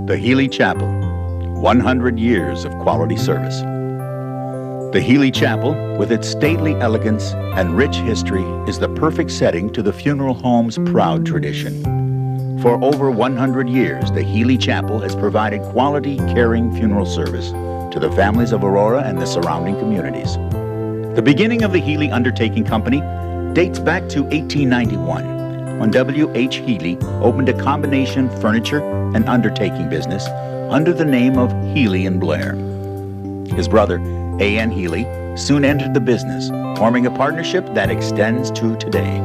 The Healy Chapel, 100 years of quality service. The Healy Chapel, with its stately elegance and rich history, is the perfect setting to the funeral home's proud tradition. For over 100 years, the Healy Chapel has provided quality, caring funeral service to the families of Aurora and the surrounding communities. The beginning of the Healy Undertaking Company dates back to 1891, when W.H. Healy opened a combination furniture and undertaking business under the name of Healy and Blair. His brother, A.N. Healy, soon entered the business, forming a partnership that extends to today.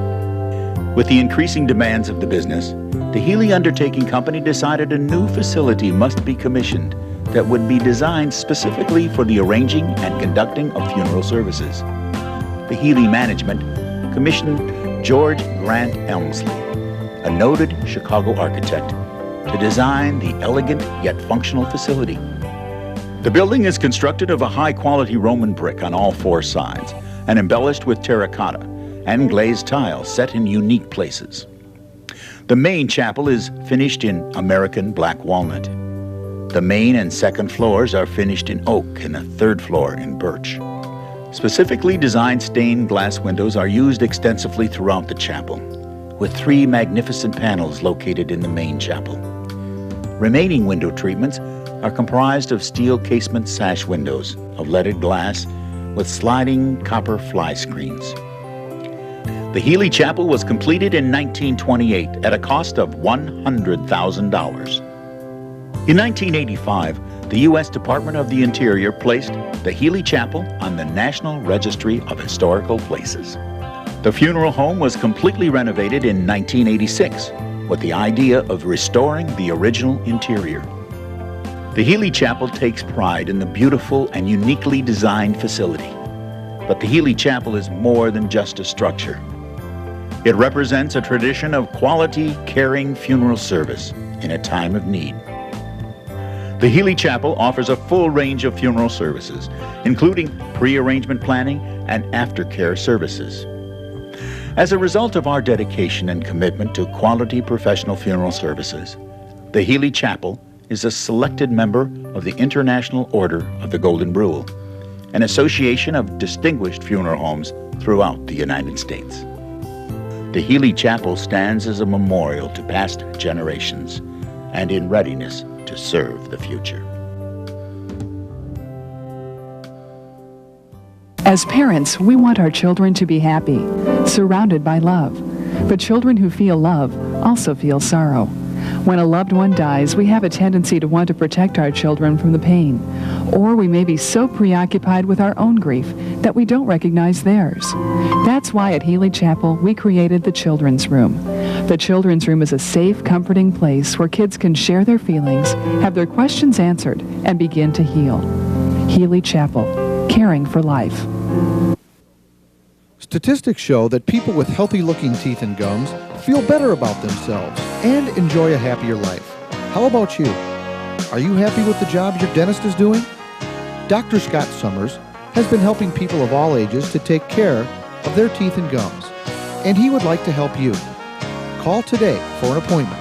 With the increasing demands of the business, the Healy Undertaking Company decided a new facility must be commissioned that would be designed specifically for the arranging and conducting of funeral services. The Healy management commissioned George Grant Elmsley, a noted Chicago architect, to design the elegant yet functional facility. The building is constructed of a high-quality Roman brick on all four sides and embellished with terracotta and glazed tile set in unique places. The main chapel is finished in American black walnut. The main and second floors are finished in oak and a third floor in birch. Specifically designed stained glass windows are used extensively throughout the chapel, with 3 magnificent panels located in the main chapel. Remaining window treatments are comprised of steel casement sash windows of leaded glass with sliding copper fly screens. The Healy Chapel was completed in 1928 at a cost of $100,000. In 1985, the U.S. Department of the Interior placed the Healy Chapel on the National Registry of Historical Places. The funeral home was completely renovated in 1986 with the idea of restoring the original interior. The Healy Chapel takes pride in the beautiful and uniquely designed facility. But the Healy Chapel is more than just a structure. It represents a tradition of quality, caring funeral service in a time of need. The Healy Chapel offers a full range of funeral services, including pre-arrangement planning and aftercare services. As a result of our dedication and commitment to quality professional funeral services, the Healy Chapel is a selected member of the International Order of the Golden Rule, an association of distinguished funeral homes throughout the United States. The Healy Chapel stands as a memorial to past generations and in readiness to serve the future. As parents, we want our children to be happy, surrounded by love. But children who feel love also feel sorrow. When a loved one dies, we have a tendency to want to protect our children from the pain. Or we may be so preoccupied with our own grief that we don't recognize theirs. That's why at Healy Chapel, we created the Children's Room. The Children's Room is a safe, comforting place where kids can share their feelings, have their questions answered, and begin to heal. Healy Chapel, caring for life. Statistics show that people with healthy-looking teeth and gums feel better about themselves and enjoy a happier life. How about you? Are you happy with the job your dentist is doing? Dr. Scott Summers has been helping people of all ages to take care of their teeth and gums, and he would like to help you. Call today for an appointment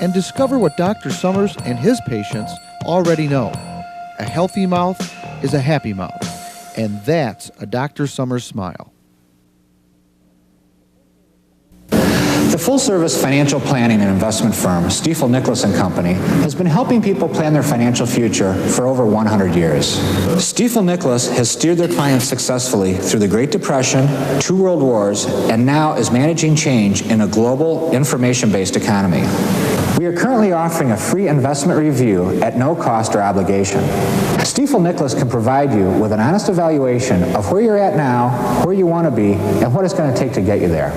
and discover what Dr. Summers and his patients already know. A healthy mouth is a happy mouth, and that's a Dr. Summers smile. The full-service financial planning and investment firm, Stifel Nicolaus & Company, has been helping people plan their financial future for over 100 years. Stifel Nicolaus has steered their clients successfully through the Great Depression, 2 world wars, and now is managing change in a global, information-based economy. We are currently offering a free investment review at no cost or obligation. Stifel Nicolaus can provide you with an honest evaluation of where you're at now, where you want to be, and what it's going to take to get you there.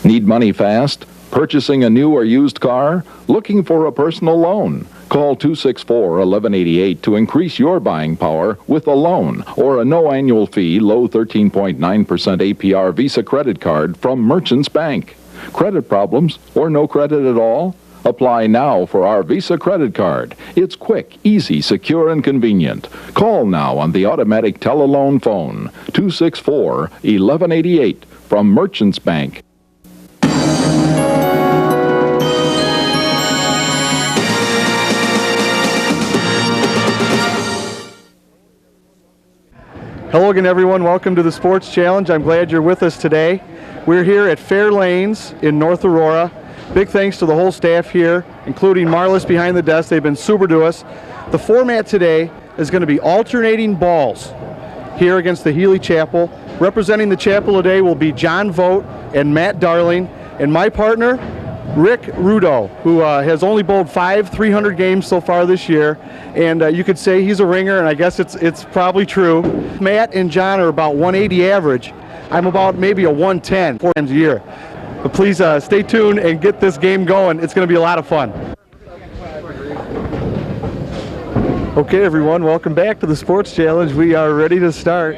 Need money fast? Purchasing a new or used car? Looking for a personal loan? Call 264-1188 to increase your buying power with a loan or a no annual fee, low 13.9% APR Visa credit card from Merchants Bank. Credit problems or no credit at all? Apply now for our Visa credit card. It's quick, easy, secure, and convenient. Call now on the automatic tele-loan phone, 264-1188 from Merchants Bank. Hello again, everyone. Welcome to the Sports Challenge. I'm glad you're with us today. We're here at Fair Lanes in North Aurora. Big thanks to the whole staff here, including Marlis behind the desk. They've been super to us. The format today is going to be alternating balls here against the Healy Chapel. Representing the chapel today will be John Vogt and Matt Darling, and my partner, Rick Rudo, who has only bowled 5 300 games so far this year, and you could say he's a ringer, and I guess it's probably true. Matt and John are about 180 average. I'm about maybe a 110 4 times a year. But please stay tuned and get this game going. It's going to be a lot of fun. Okay, everyone, welcome back to the Sports Challenge. We are ready to start.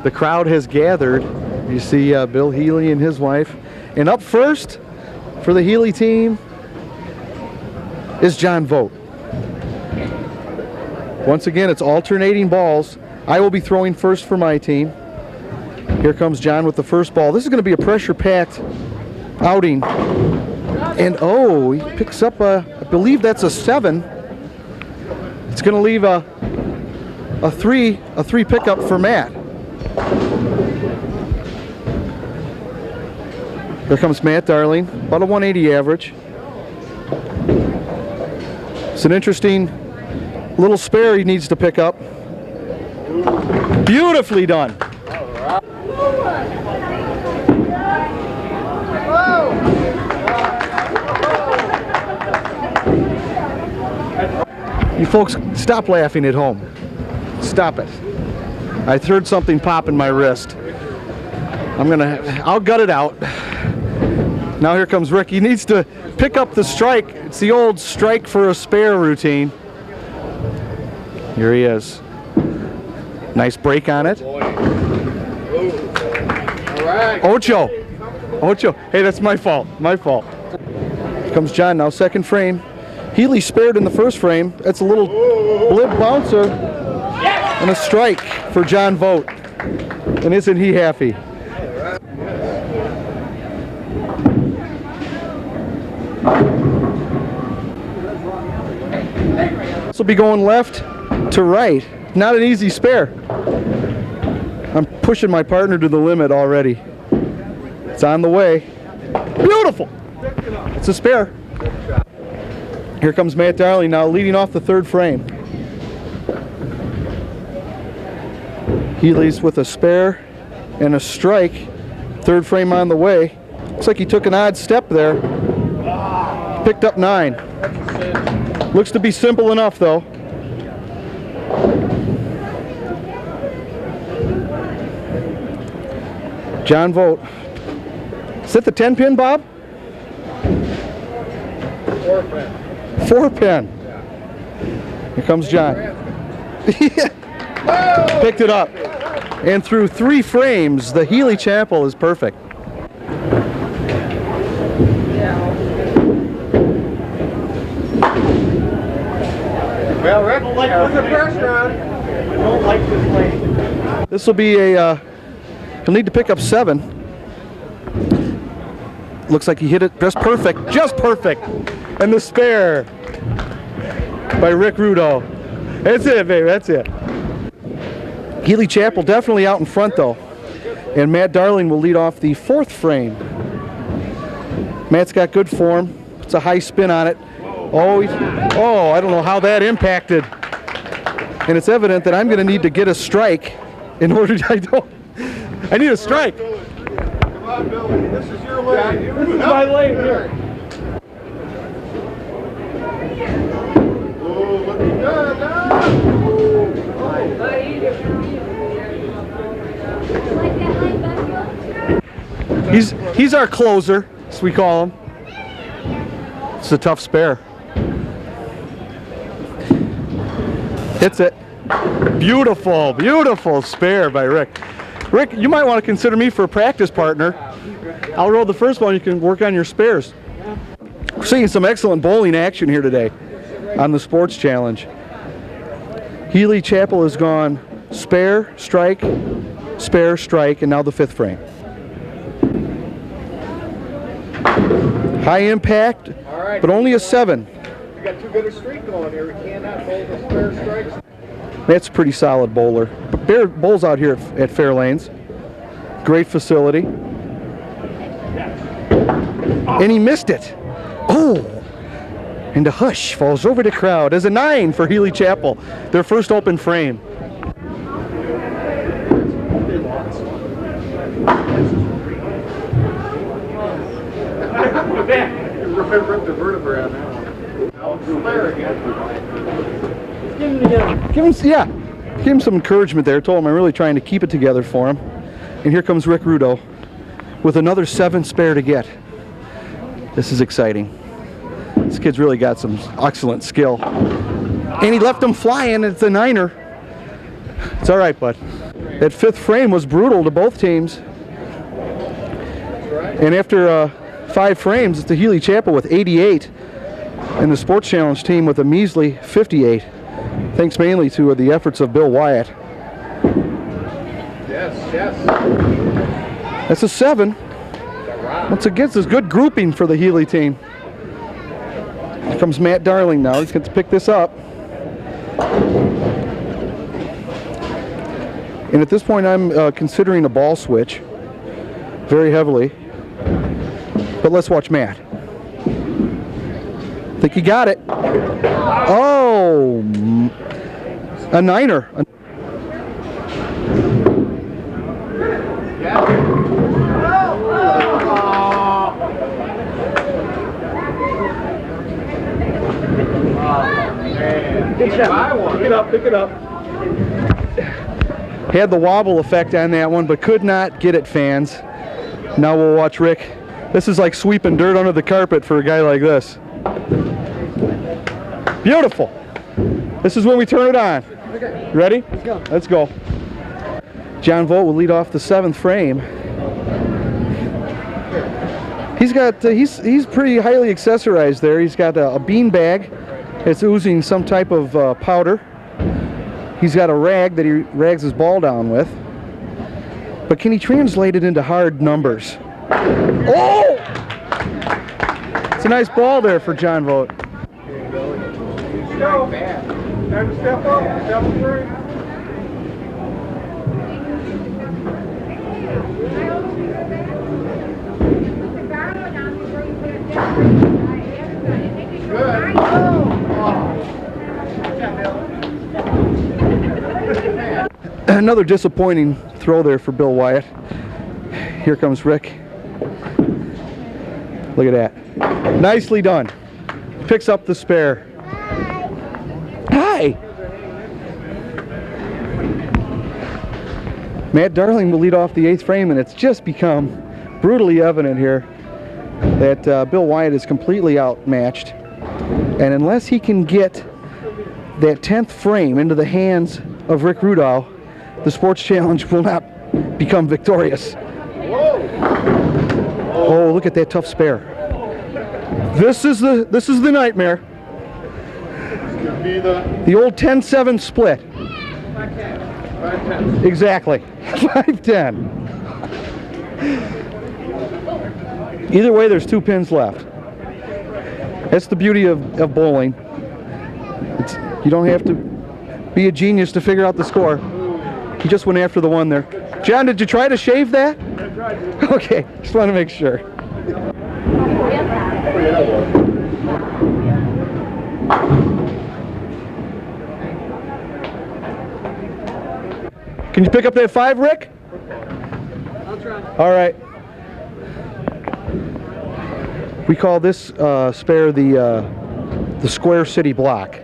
The crowd has gathered. You see Bill Healy and his wife. And up first for the Healy team is John Vogt. Once again, it's alternating balls. I will be throwing first for my team. Here comes John with the first ball. This is going to be a pressure-packed outing. And oh, he picks up I believe that's a 7. It's going to leave a 3 pickup for Matt. Here comes Matt Darling, about a 180 average. It's an interesting little spare he needs to pick up. Beautifully done. You folks, stop laughing at home. Stop it. I heard something pop in my wrist. I'll gut it out. Now here comes Rick. He needs to pick up the strike. It's the old strike for a spare routine. Here he is. Nice break on it. Ocho. Hey, that's my fault. Here comes John now, second frame. Healy spared in the first frame. That's a little blip bouncer. And a strike for John Vogt. And isn't he happy? This will be going left to right. Not an easy spare. I'm pushing my partner to the limit already. It's on the way. Beautiful! It's a spare. Here comes Matt Darling now leading off the third frame. Healy's with a spare and a strike. Third frame on the way. Looks like he took an odd step there. Picked up 9. Looks to be simple enough though. John Vogt. Is that the 10-pin, Bob? 4-pin. Here comes John. Picked it up. And through 3 frames, the Healy Chapel is perfect. Well, Rick, with the first round, I don't like this lane. This will be he'll need to pick up 7. Looks like he hit it just perfect. And the spare by Rick Rudo. That's it, baby, that's it. Healy Chapel definitely out in front though. And Matt Darling will lead off the 4th frame. Matt's got good form. It's a high spin on it. Oh, I don't know how that impacted. And it's evident that I'm going to need to get a strike in order to, I need a strike. Come on, Billy. This is your lane. This is my lane here. Oh, looking good now. He's our closer, as we call him. It's a tough spare. Hits it. Beautiful, beautiful spare by Rick. Rick, you might want to consider me for a practice partner. I'll roll the first one. You can work on your spares. We're seeing some excellent bowling action here today on the Sports Challenge. Healy Chapel has gone spare, strike, and now the fifth frame. High impact, but only a 7. We got too good a streak going here. We cannot bowl the spare strikes. That's a pretty solid bowler. Bear bowls out here at Fairlanes. Great facility. And he missed it. Oh! And a hush falls over the crowd as a 9 for Healy Chapel, their first open frame. Ripped the vertebra on that one. Now it's spare again. Give him some encouragement there. Told him I'm really trying to keep it together for him. And here comes Rick Rudo with another 7 spare to get. This is exciting. This kid's really got some excellent skill. And he left him flying. It's a 9er. It's all right, bud. That fifth frame was brutal to both teams. And after 5 frames, it's the Healy Chapel with 88 and the Sports Challenge team with a measly 58. Thanks mainly to the efforts of Bill Wyatt. Yes. That's a 7. Once again, it's a good grouping for the Healy team. Here comes Matt Darling now. He's going to pick this up. And at this point, I'm considering a ball switch very heavily. But let's watch Matt. I think he got it. Oh, a 9er. Good shot. Pick it up. Had the wobble effect on that one, but could not get it, fans. Now we'll watch Rick. This is like sweeping dirt under the carpet for a guy like this. Beautiful. This is when we turn it on. Ready? Let's go. John Vogt will lead off the 7th frame. He's got he's pretty highly accessorized there. He's got a bean bag. It's oozing some type of powder. He's got a rag that he rags his ball down with. But can he translate it into hard numbers? Oh! It's a nice ball there for John Vogt. Time to step up. Step through. Another disappointing throw there for Bill Wyatt. Here comes Rick. Look at that. Nicely done. Picks up the spare. Hi! Matt Darling will lead off the 8th frame, and it's just become brutally evident here that Bill Wyatt is completely outmatched. And unless he can get that 10th frame into the hands of Rick Rudow, the Sports Challenge will not become victorious. Oh, look at that tough spare. This is the nightmare. The old 10-7 split. 5-10. Exactly. 5-10. Either way, there's 2 pins left. That's the beauty of bowling. You don't have to be a genius to figure out the score. He just went after the one there. John, did you try to shave that? I tried to. Okay, just want to make sure. Can you pick up that 5, Rick? I'll try. All right. We call this spare the Square City block,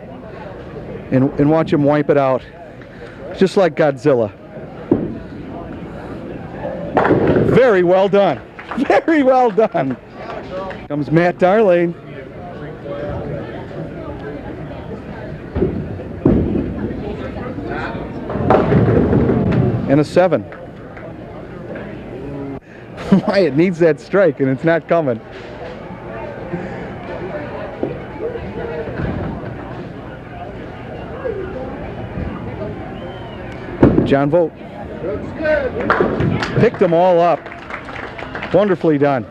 and watch him wipe it out, just like Godzilla. Very well done. Very well done. Comes Matt Darlane. And a 7. Wyatt needs that strike, and it's not coming. John Vogt. Picked them all up. Wonderfully done.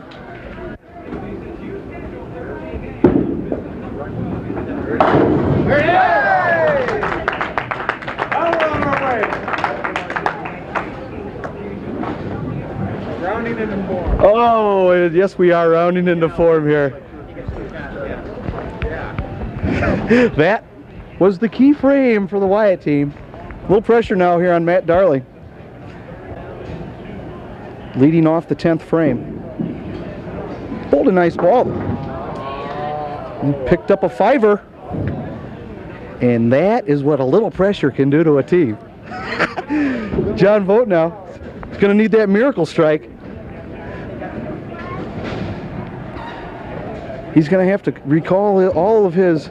Rounding into form. Oh, yes, we are rounding into form here. That was the key frame for the Wyatt team. A little pressure now here on Matt Darley. Leading off the 10th frame. Pulled a nice ball. And picked up a 5er. And that is what a little pressure can do to a team. John Vogt now. He's going to need that miracle strike. He's going to have to recall all of his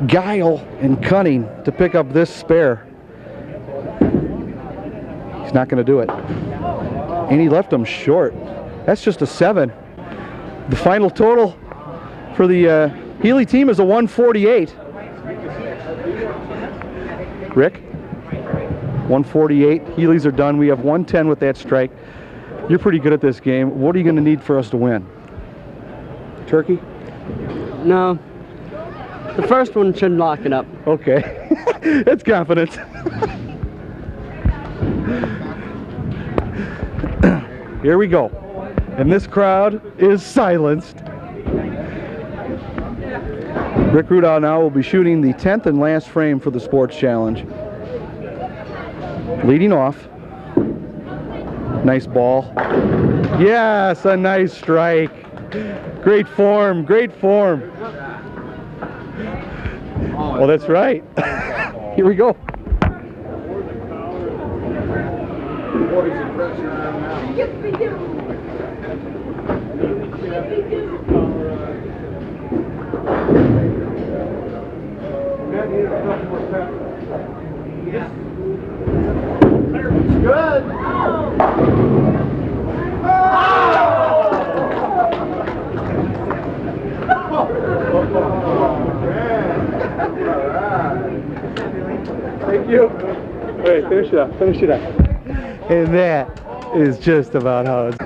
guile and cunning to pick up this spare. He's not going to do it. And he left him short. That's just a 7. The final total for the Healy team is a 148. Rick? 148. Healy's are done. We have 110 with that strike. You're pretty good at this game. What are you going to need for us to win? Turkey? No. The first one should lock it up. Okay. That's confidence. Here we go. And this crowd is silenced. Rick Rudow now will be shooting the 10th and last frame for the Sports Challenge. Leading off. Nice ball. Yes, a nice strike. Great form, great form. Oh, that's right. Here we go. Good. Thank you. Wait, finish it up. Finish it up. And that is just about how it's...